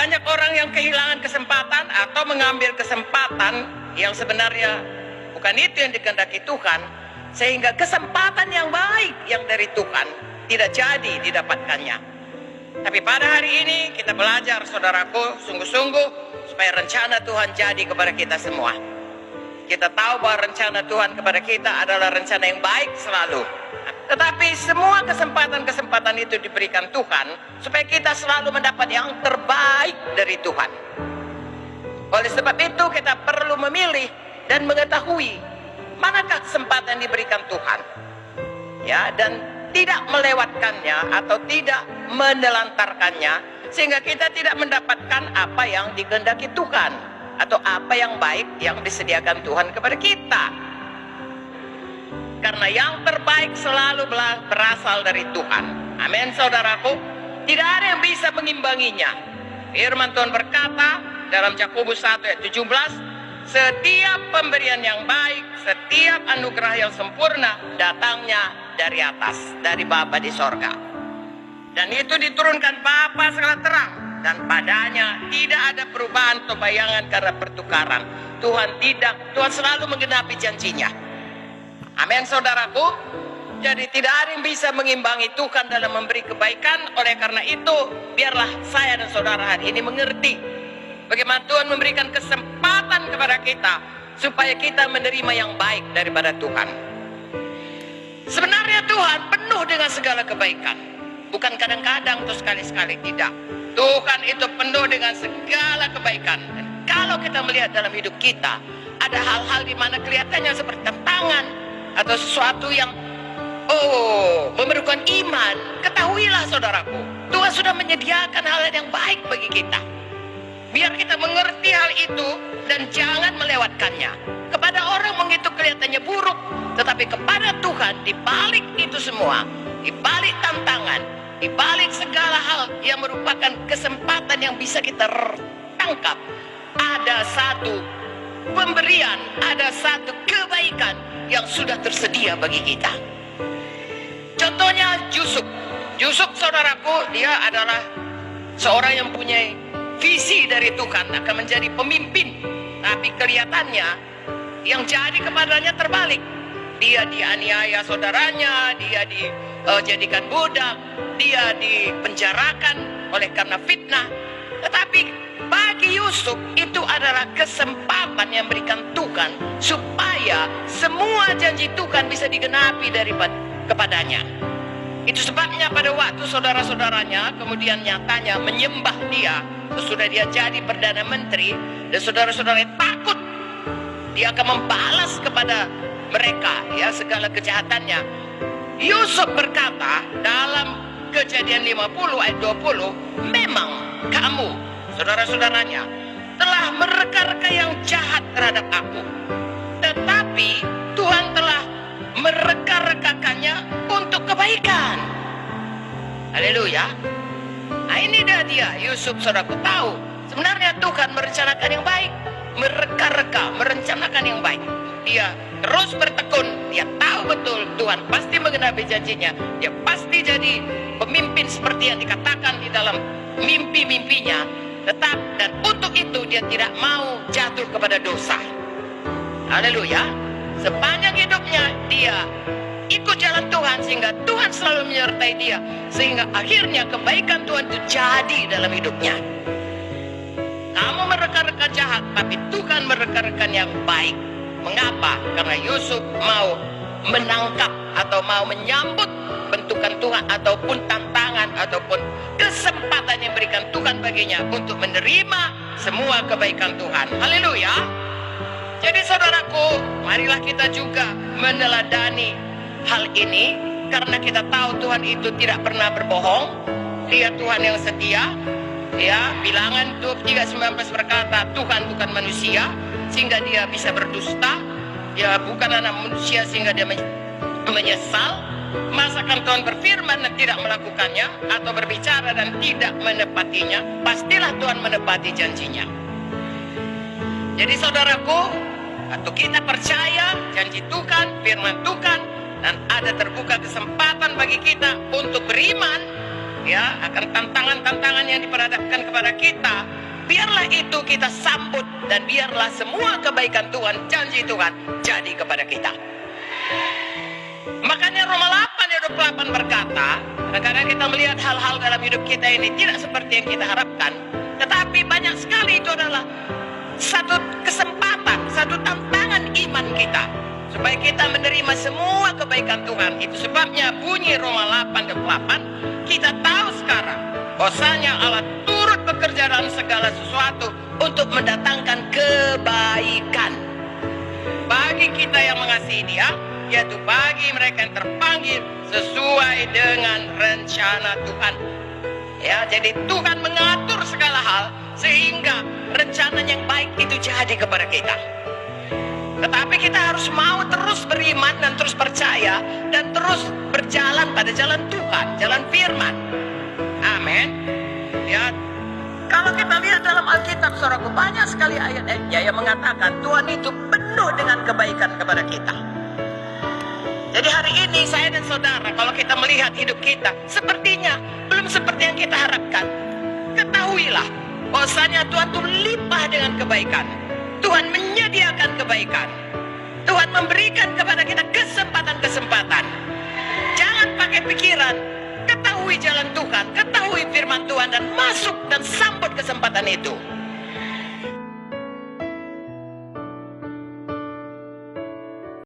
banyak orang yang kehilangan kesempatan atau mengambil kesempatan yang sebenarnya bukan itu yang dikehendaki Tuhan, sehingga kesempatan yang baik yang dari Tuhan tidak jadi didapatkannya. Tapi pada hari ini kita belajar, saudaraku, sungguh-sungguh supaya rencana Tuhan jadi kepada kita semua. Kita tahu bahwa rencana Tuhan kepada kita adalah rencana yang baik selalu. Tetapi semua kesempatan-kesempatan itu diberikan Tuhan supaya kita selalu mendapat yang terbaik dari Tuhan. Oleh sebab itu kita perlu memilih dan mengetahui manakah kesempatan yang diberikan Tuhan. Ya, dan tidak melewatkannya atau tidak menelantarkannya sehingga kita tidak mendapatkan apa yang dikehendaki Tuhan atau apa yang baik yang disediakan Tuhan kepada kita. Karena yang terbaik selalu berasal dari Tuhan. Amin, saudaraku. Tidak ada yang bisa mengimbanginya. Firman Tuhan berkata dalam Yakobus 1 ayat 17, setiap pemberian yang baik, setiap anugerah yang sempurna datangnya dari atas, dari Bapa di sorga. Dan itu diturunkan Bapa segala terang, dan padanya tidak ada perubahan atau bayangan karena pertukaran. Tuhan selalu menggenapi janjinya. Amin, saudaraku. Jadi tidak ada yang bisa mengimbangi Tuhan dalam memberi kebaikan. Oleh karena itu, biarlah saya dan saudara hari ini mengerti bagaimana Tuhan memberikan kesempatan kepada kita supaya kita menerima yang baik daripada Tuhan. Sebenarnya Tuhan penuh dengan segala kebaikan. Bukan kadang-kadang atau sekali-sekali, tidak. Tuhan itu penuh dengan segala kebaikan. Dan kalau kita melihat dalam hidup kita, ada hal-hal di mana kelihatannya seperti tantangan atau sesuatu yang memerlukan iman. Ketahuilah, saudaraku, Tuhan sudah menyediakan hal yang baik bagi kita. Biar kita mengerti hal itu dan jangan melewatkannya. Kepada orang mungkin itu kelihatannya buruk, tetapi kepada Tuhan, di balik itu semua, di balik tantangan, di balik segala hal yang merupakan kesempatan yang bisa kita tangkap, ada satu pemberian, ada satu kebaikan yang sudah tersedia bagi kita. Contohnya Yusuf. Yusuf, saudaraku, dia adalah seorang yang punya visi dari Tuhan akan menjadi pemimpin. Tapi kelihatannya yang jadi kepadanya terbalik. Dia dianiaya saudaranya, dia dijadikan budak, dia dipenjarakan oleh karena fitnah. Tetapi bagi Yusuf itu adalah kesempatan yang berikan Tuhan supaya semua janji Tuhan bisa digenapi kepadanya. Itu sebabnya pada waktu saudara-saudaranya kemudian nyatanya menyembah dia, sesudah dia jadi Perdana Menteri, dan saudara-saudara takut dia akan membalas kepada mereka ya segala kejahatannya. Yusuf berkata dalam Kejadian 50 ayat 20, memang kamu, saudara-saudaranya, telah mereka-reka yang jahat terhadap aku, tetapi Tuhan telah mereka-rekakannya untuk kebaikan. Haleluya. Nah, ini dia Yusuf, saudaraku, tahu sebenarnya Tuhan merencanakan yang baik, mereka-reka, merencanakan yang baik. Dia terus bertekun, dia tahu betul Tuhan pasti menggenapi janjinya, dia pasti jadi pemimpin seperti yang dikatakan di dalam mimpi-mimpinya. Dan untuk itu dia tidak mau jatuh kepada dosa. Haleluya. Sepanjang hidupnya dia ikut jalan Tuhan, sehingga Tuhan selalu menyertai dia, sehingga akhirnya kebaikan Tuhan itu jadi dalam hidupnya. Kamu mereka-reka jahat, tapi Tuhan mereka-rekan yang baik. Mengapa? Karena Yusuf mau menangkap atau mau menyambut bentukan Tuhan ataupun tantangan ataupun kesempatan yang berikan Tuhan baginya untuk menerima semua kebaikan Tuhan. Haleluya. Jadi saudaraku, marilah kita juga meneladani hal ini, karena kita tahu Tuhan itu tidak pernah berbohong. Dia Tuhan yang setia. Ya, Bilangan 23:19 berkata, Tuhan bukan manusia sehingga dia bisa berdusta. Dia bukan anak manusia sehingga dia menyesal. Masakan Tuhan berfirman dan tidak melakukannya, atau berbicara dan tidak menepatinya? Pastilah Tuhan menepati janjinya. Jadi saudaraku, atau kita percaya janji Tuhan, firman Tuhan, dan ada terbuka kesempatan bagi kita untuk beriman, ya, akan tantangan-tantangan yang diperhadapkan kepada kita, biarlah itu kita sambut dan biarlah semua kebaikan Tuhan, janji Tuhan jadi kepada kita. Makanya Roma 8 ayat 28 berkata, kadang-kadang kita melihat hal-hal dalam hidup kita ini tidak seperti yang kita harapkan, tetapi banyak sekali itu adalah satu kesempatan, satu tantangan iman kita supaya kita menerima semua kebaikan Tuhan. Itu sebabnya bunyi Roma 8:8, kita tahu sekarang bahwasanya Allah turut bekerja dalam segala sesuatu untuk mendatangkan kebaikan bagi kita yang mengasihi Dia, yaitu bagi mereka yang terpanggil sesuai dengan rencana Tuhan. Ya, jadi Tuhan mengatur segala hal sehingga rencana yang baik itu jadi kepada kita. Tetapi kita harus mau terus beriman dan terus percaya dan terus berjalan pada jalan Tuhan, jalan firman. Amin. Ya, kalau kita lihat dalam Alkitab, saudaraku, banyak sekali ayat-ayatnya yang mengatakan Tuhan itu penuh dengan kebaikan kepada kita. Jadi hari ini saya dan saudara, kalau kita melihat hidup kita sepertinya belum seperti yang kita harapkan, ketahuilah bahwasanya Tuhan itu limpah dengan kebaikan. Tuhan menyediakan kebaikan. Tuhan memberikan kepada kita kesempatan-kesempatan. Jangan pakai pikiran, ketahui jalan Tuhan, ketahui firman Tuhan dan masuk dan sambut kesempatan itu.